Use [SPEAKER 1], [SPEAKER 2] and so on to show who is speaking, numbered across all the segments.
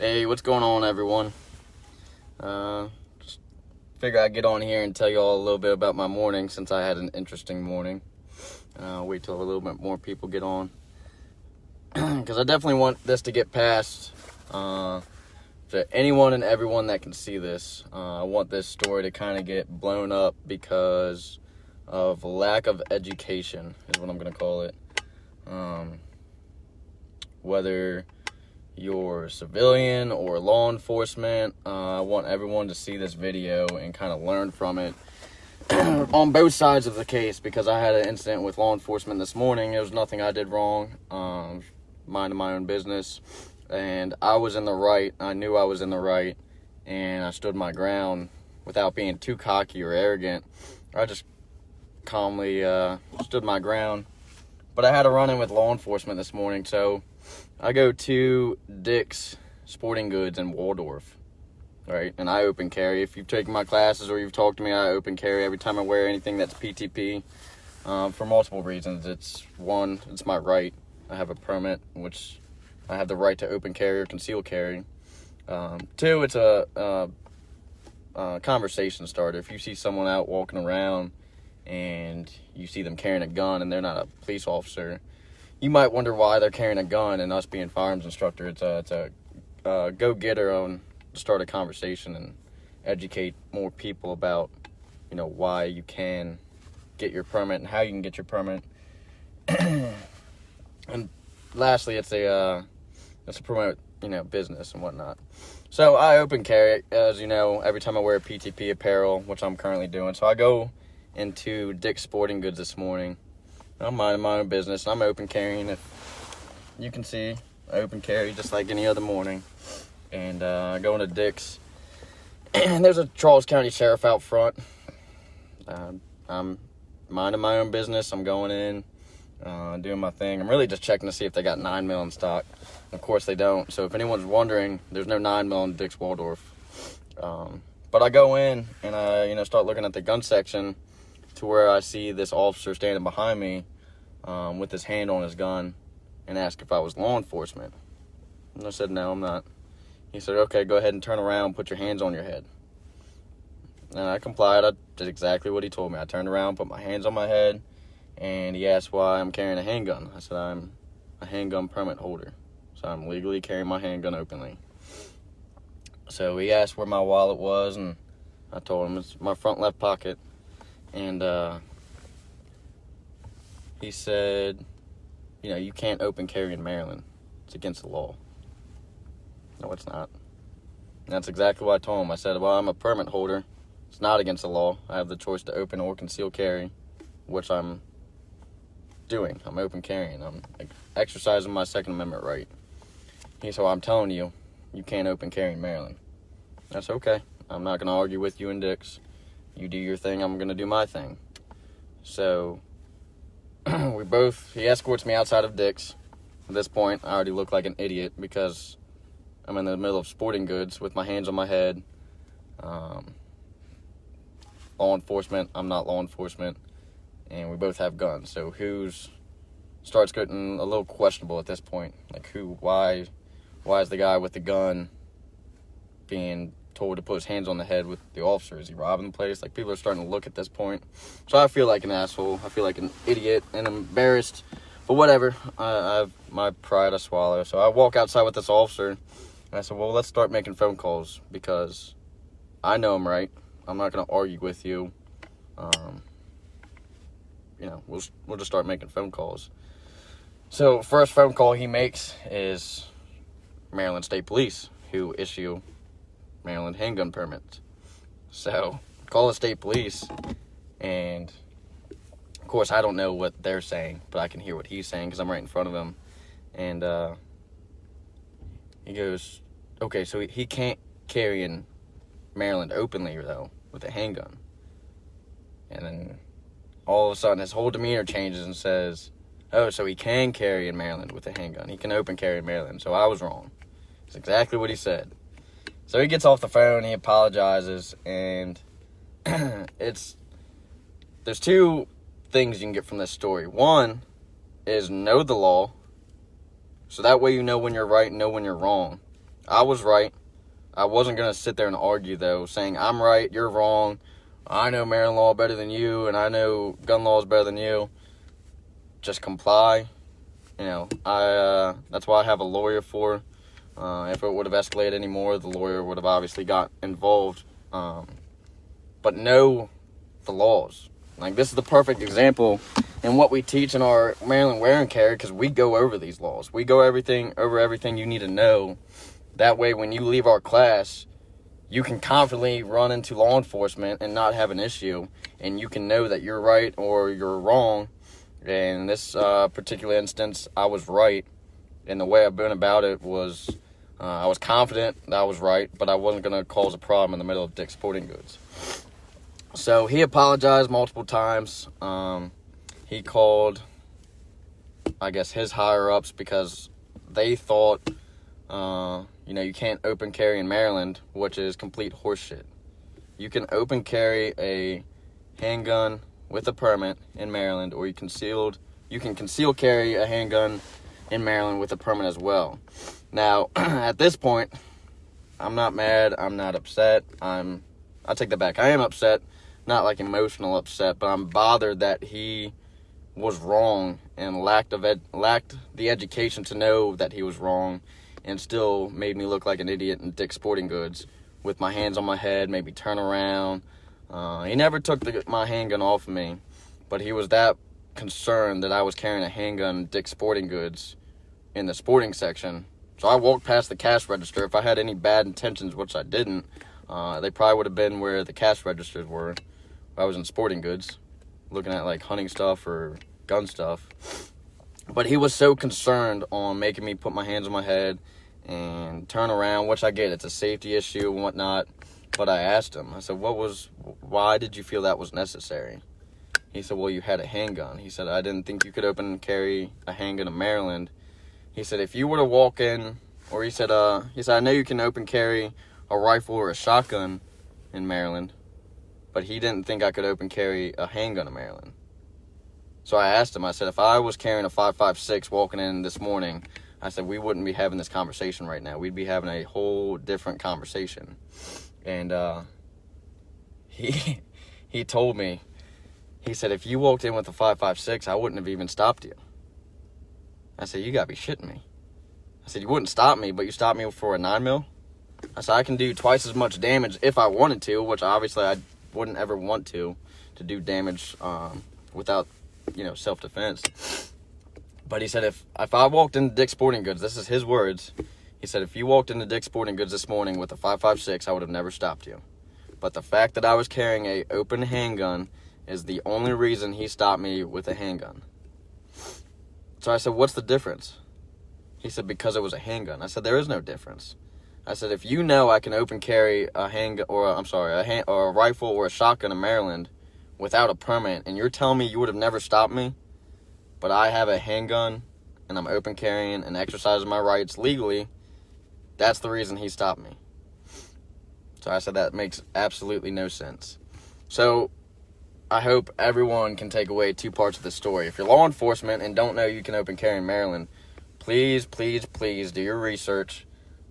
[SPEAKER 1] Hey, what's going on, everyone? Just figure I'd get on here and tell you all a little bit about my morning, since I had an interesting morning. Wait till a little bit more people get on, because I definitely want this to get passed to anyone and everyone that can see this. I want this story to kind of get blown up because of lack of education, is what I'm going to call it. Whether you're civilian or law enforcement, I want everyone to see this video and kind of learn from it on both sides of the case, because I had an incident with law enforcement this morning. It was nothing I did wrong, minding my own business, and I was in the right. I knew I was in the right, and I stood my ground without being too cocky or arrogant. I just calmly stood my ground. But I had a run-in with law enforcement this morning, so I go to Dick's Sporting Goods in Waldorf, right? And I open carry. If you've taken my classes or you've talked to me, I open carry every time I wear anything that's PTP, for multiple reasons. It's my right. I have a permit, which I have the right to open carry or conceal carry. Two, it's a conversation starter. If you see someone out walking around and you see them carrying a gun and they're not a police officer, you might wonder why they're carrying a gun, and us being firearms instructor, it's a go-getter on to start a conversation and educate more people about, why you can get your permit and how you can get your permit. And lastly, it's to promote, business and whatnot. So I open carry, as you know, every time I wear PTP apparel, which I'm currently doing. So I go into Dick's Sporting Goods this morning. I'm minding my own business. I'm open carrying. If you can see, I open carry just like any other morning. And I go into Dick's, and there's a Charles County Sheriff out front. I'm minding my own business. I'm going in, doing my thing. I'm really just checking to see if they got 9mm in stock. Of course they don't. So if anyone's wondering, there's no 9mm in Dick's Waldorf. But I go in and I, start looking at the gun section, to where I see this officer standing behind me with his hand on his gun, and asked if I was law enforcement. And I said, no, I'm not. He said, okay, go ahead and turn around, put your hands on your head. And I complied. I did exactly what he told me. I turned around, put my hands on my head, and he asked why I'm carrying a handgun. I said, I'm a handgun permit holder, so I'm legally carrying my handgun openly. So he asked where my wallet was, and I told him it's my front left pocket. And he said, you can't open carry in Maryland. It's against the law. No, it's not. And that's exactly what I told him. I said, well, I'm a permit holder. It's not against the law. I have the choice to open or conceal carry, which I'm doing. I'm open carrying. I'm exercising my Second Amendment right. He said, well, I'm telling you, you can't open carry in Maryland. That's okay. I'm not going to argue with you in Dick's. You do your thing, I'm going to do my thing. So, he escorts me outside of Dick's. At this point, I already look like an idiot because I'm in the middle of Sporting Goods with my hands on my head. Law enforcement, I'm not law enforcement. And we both have guns. So starts getting a little questionable at this point. Like why is the guy with the gun being told to put his hands on the head with the officer? Is he robbing the place? Like, people are starting to look at this point. So I feel like an asshole. I feel like an idiot and embarrassed. But whatever. I have my pride I swallow. So I walk outside with this officer, and I said, well, let's start making phone calls, because I know I'm right. I'm not going to argue with you. We'll just start making phone calls. So first phone call he makes is Maryland State Police, who issue Maryland handgun permits. So call the state police, and of course I don't know what they're saying, but I can hear what he's saying because I'm right in front of him. And he goes, okay, so he can't carry in Maryland openly, though, with a handgun. And then all of a sudden his whole demeanor changes and says, oh, so he can carry in Maryland with a handgun. He can open carry in Maryland. So I was wrong. It's exactly what he said. So he gets off the phone, he apologizes, and there's two things you can get from this story. One is know the law, so that way you know when you're right and know when you're wrong. I was right. I wasn't going to sit there and argue, though, saying I'm right, you're wrong. I know Maryland law better than you, and I know gun laws better than you. Just comply. You know, that's why I have a lawyer for. If it would have escalated any more, the lawyer would have obviously got involved. But know the laws. Like, this is the perfect example in what we teach in our Maryland wear and carry, because we go over these laws. We go over everything you need to know. That way, when you leave our class, you can confidently run into law enforcement and not have an issue, and you can know that you're right or you're wrong. And in this particular instance, I was right, and the way I've been about it was I was confident that I was right, but I wasn't going to cause a problem in the middle of Dick's Sporting Goods. So he apologized multiple times. He called, I guess, his higher-ups because they thought, you can't open carry in Maryland, which is complete horseshit. You can open carry a handgun with a permit in Maryland, or you can conceal carry a handgun in Maryland with a permit as well. Now, at this point, I'm not mad. I'm not upset. I take that back. I am upset, not like emotional upset, but I'm bothered that he was wrong and lacked the education to know that he was wrong, and still made me look like an idiot in Dick's Sporting Goods with my hands on my head, made me turn around. He never took my handgun off of me, but he was that concerned that I was carrying a handgun in Dick's Sporting Goods in the sporting section. So I walked past the cash register. If I had any bad intentions, which I didn't, they probably would have been where the cash registers were. I was in sporting goods, looking at like hunting stuff or gun stuff. But he was so concerned on making me put my hands on my head and turn around, which I get. It's a safety issue and whatnot. But I asked him, I said, why did you feel that was necessary? He said, well, you had a handgun. He said, I didn't think you could open and carry a handgun in Maryland. He said, if you were to walk in, or he said, I know you can open carry a rifle or a shotgun in Maryland, but he didn't think I could open carry a handgun in Maryland. So I asked him, I said, if I was carrying a 5.56 walking in this morning, I said, we wouldn't be having this conversation right now. We'd be having a whole different conversation. And he told me, he said, if you walked in with a 5.56, I wouldn't have even stopped you. I said, you gotta be shitting me. I said, you wouldn't stop me, but you stopped me for a 9mm? I said, I can do twice as much damage if I wanted to, which obviously I wouldn't ever want to do damage without, self-defense. But he said, if I walked into Dick's Sporting Goods, this is his words, he said, if you walked into Dick's Sporting Goods this morning with a 5.56, I would have never stopped you. But the fact that I was carrying a open handgun is the only reason he stopped me with a handgun. So I said, what's the difference? He said, because it was a handgun. I said, there is no difference. I said, if you know I can open carry a handgun, or a rifle or a shotgun in Maryland without a permit, and you're telling me you would have never stopped me, but I have a handgun and I'm open carrying and exercising my rights legally, that's the reason he stopped me. So I said, that makes absolutely no sense. So I hope everyone can take away two parts of the story. If you're law enforcement and don't know you can open carry in Maryland, please, please, please do your research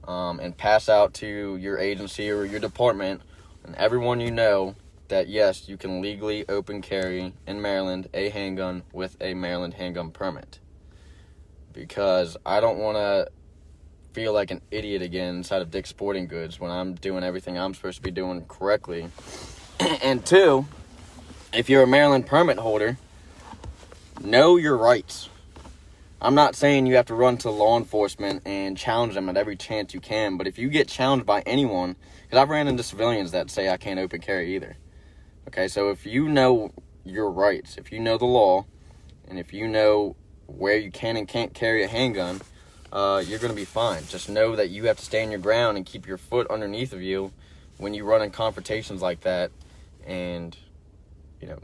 [SPEAKER 1] and pass out to your agency or your department and everyone you know that, yes, you can legally open carry in Maryland a handgun with a Maryland handgun permit. Because I don't want to feel like an idiot again inside of Dick's Sporting Goods when I'm doing everything I'm supposed to be doing correctly. And two, if you're a Maryland permit holder, know your rights. I'm not saying you have to run to law enforcement and challenge them at every chance you can, but if you get challenged by anyone, because I've ran into civilians that say I can't open carry either. Okay, so if you know your rights, if you know the law, and if you know where you can and can't carry a handgun, you're going to be fine. Just know that you have to stand your ground and keep your foot underneath of you when you run in confrontations like that, and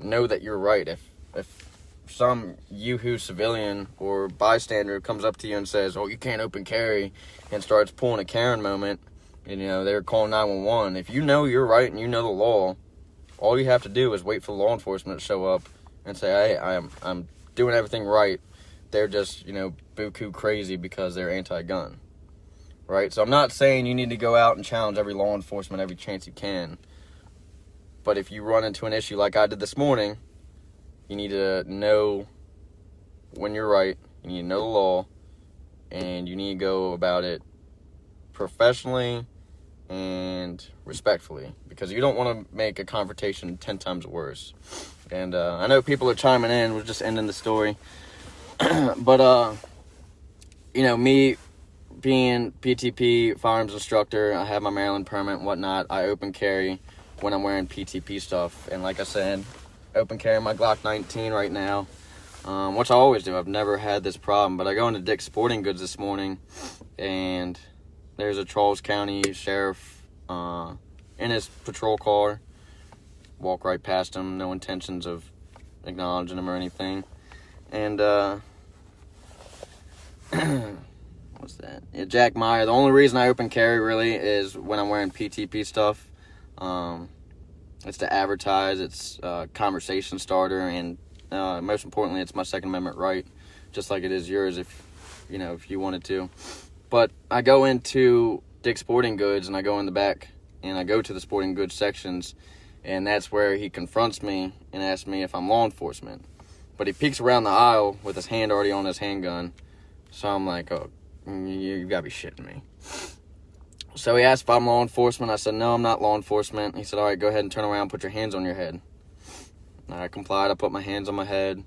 [SPEAKER 1] know that you're right. If some yoo-hoo civilian or bystander comes up to you and says, oh, you can't open carry, and starts pulling a Karen moment, and they're calling 911, if you know you're right and you know the law, all you have to do is wait for law enforcement to show up and say, hey, I'm doing everything right. They're just, buku crazy because they're anti-gun. right? So I'm not saying you need to go out and challenge every law enforcement every chance you can. But if you run into an issue like I did this morning, you need to know when you're right, you need to know the law, and you need to go about it professionally and respectfully, because you don't want to make a confrontation 10 times worse. And I know people are chiming in. We're just ending the story. But, you know, me being PTP firearms instructor, I have my Maryland permit and whatnot. I open carry when I'm wearing PTP stuff. And like I said, open carry my Glock 19 right now, which I always do. I've never had this problem. But I go into Dick's Sporting Goods this morning, and there's a Charles County sheriff in his patrol car. Walk right past him, no intentions of acknowledging him or anything. And, what's that? Yeah, Jack Meyer. The only reason I open carry really is when I'm wearing PTP stuff. It's to advertise, it's a conversation starter, and most importantly, it's my Second Amendment right, just like it is yours if you wanted to. But I go into Dick's Sporting Goods, and I go in the back, and I go to the sporting goods sections, and that's where he confronts me and asks me if I'm law enforcement. But he peeks around the aisle with his hand already on his handgun, so I'm like, oh, you gotta be shitting me. So he asked if I'm law enforcement. I said, no, I'm not law enforcement. He said, all right, go ahead and turn around and put your hands on your head. And I complied. I put my hands on my head,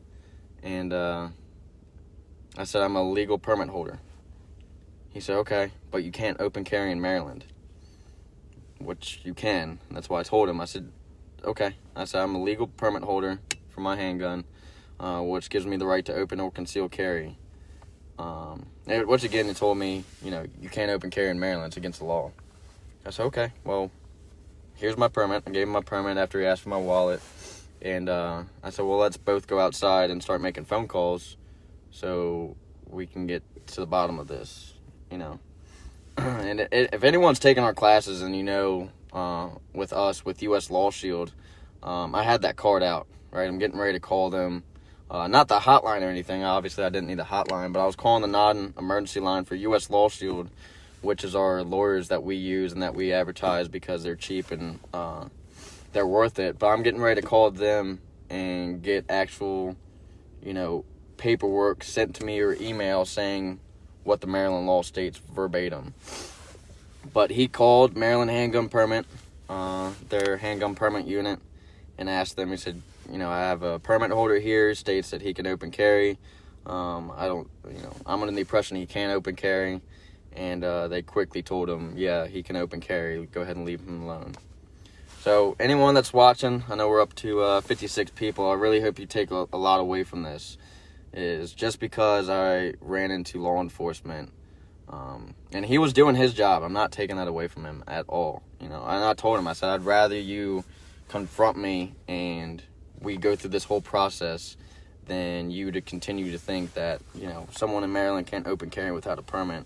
[SPEAKER 1] and I said, I'm a legal permit holder. He said, okay, but you can't open carry in Maryland, which you can. And that's why I told him. I said, okay. I said, I'm a legal permit holder for my handgun, which gives me the right to open or conceal carry. Which again, he told me, you can't open carry in Maryland. It's against the law. I said, okay, well, here's my permit. I gave him my permit after he asked for my wallet. And I said, well, let's both go outside and start making phone calls so we can get to the bottom of this, And if anyone's taken our classes and with us, with U.S. Law Shield, I had that card out, right? I'm getting ready to call them. Not the hotline or anything. Obviously, I didn't need the hotline, but I was calling the non-emergency line for U.S. Law Shield, which is our lawyers that we use and that we advertise because they're cheap and they're worth it. But I'm getting ready to call them and get actual, paperwork sent to me or email saying what the Maryland law states verbatim. But he called Maryland Handgun Permit, their handgun permit unit, and asked them. He said, I have a permit holder here, states that he can open carry. I'm under the impression he can't open carry. And they quickly told him, yeah, he can open carry. Go ahead and leave him alone. So anyone that's watching, I know we're up to 56 people. I really hope you take a lot away from this. Is just because I ran into law enforcement, and he was doing his job. I'm not taking that away from him at all. And I told him, I said, I'd rather you confront me and we go through this whole process than you to continue to think that, someone in Maryland can't open carry without a permit.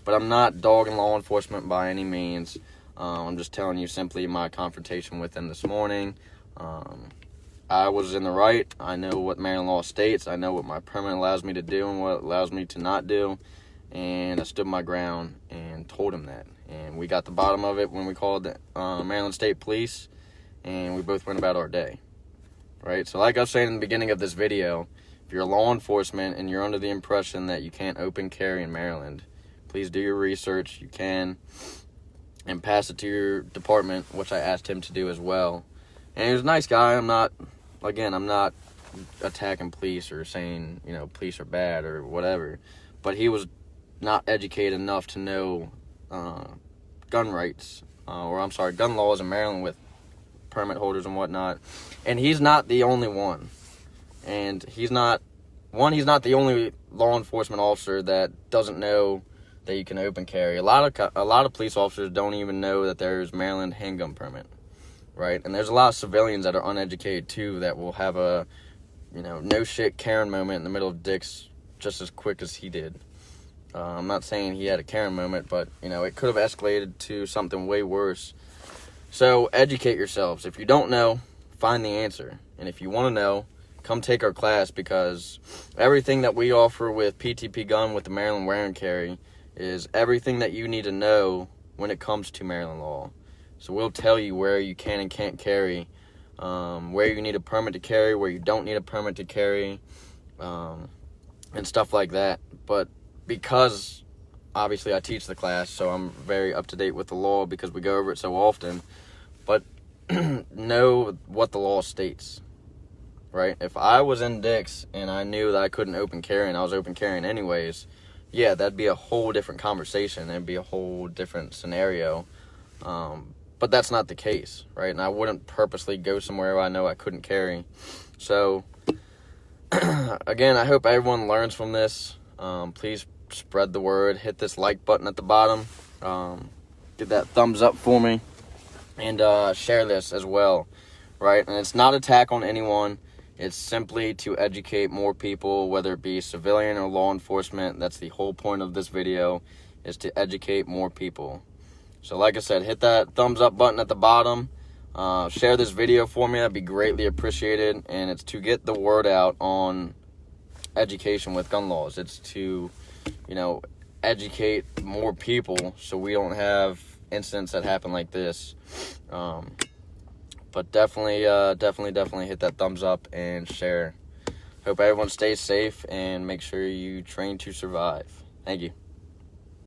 [SPEAKER 1] But I'm not dogging law enforcement by any means. I'm just telling you simply my confrontation with them this morning. I was in the right. I know what Maryland law states. I know what my permit allows me to do and what it allows me to not do. And I stood my ground and told him that. And we got the bottom of it when we called the Maryland State Police, and we both went about our day. Right? So like I was saying in the beginning of this video, if you're law enforcement and you're under the impression that you can't open carry in Maryland, please do your research. You can. And pass it to your department, which I asked him to do as well. And he was a nice guy. I'm not attacking police or saying, police are bad or whatever. But he was not educated enough to know gun laws in Maryland with permit holders and whatnot. And he's not the only one. And he's not the only law enforcement officer that doesn't know that you can open carry. A lot of police officers don't even know that there's Maryland handgun permit, right? And there's a lot of civilians that are uneducated too that will have a, no shit Karen moment in the middle of Dick's just as quick as he did. I'm not saying he had a Karen moment, but it could have escalated to something way worse. So educate yourselves. If you don't know, find the answer. And if you want to know, come take our class, because everything that we offer with PTP Gun with the Maryland Wear and Carry is everything that you need to know when it comes to Maryland law. So we'll tell you where you can and can't carry, where you need a permit to carry, where you don't need a permit to carry, and stuff like that. But because obviously I teach the class, so I'm very up to date with the law because we go over it so often. But know what the law states, right? If I was in Dix and I knew that I couldn't open carry and I was open carrying anyways, yeah, that'd be a whole different conversation. It'd be a whole different scenario. But that's not the case, right? And I wouldn't purposely go somewhere where I know I couldn't carry. So, again, I hope everyone learns from this. Please spread the word. Hit this like button at the bottom. Give that thumbs up for me. And share this as well, right? And it's not an attack on anyone. It's simply to educate more people, whether it be civilian or law enforcement. That's the whole point of this video, is to educate more people. So like I said, hit that thumbs up button at the bottom. Share this video for me. That'd be greatly appreciated. And it's to get the word out on education with gun laws. It's to, educate more people so we don't have incidents that happen like this. But definitely hit that thumbs up and share. Hope everyone stays safe and make sure you train to survive. Thank you.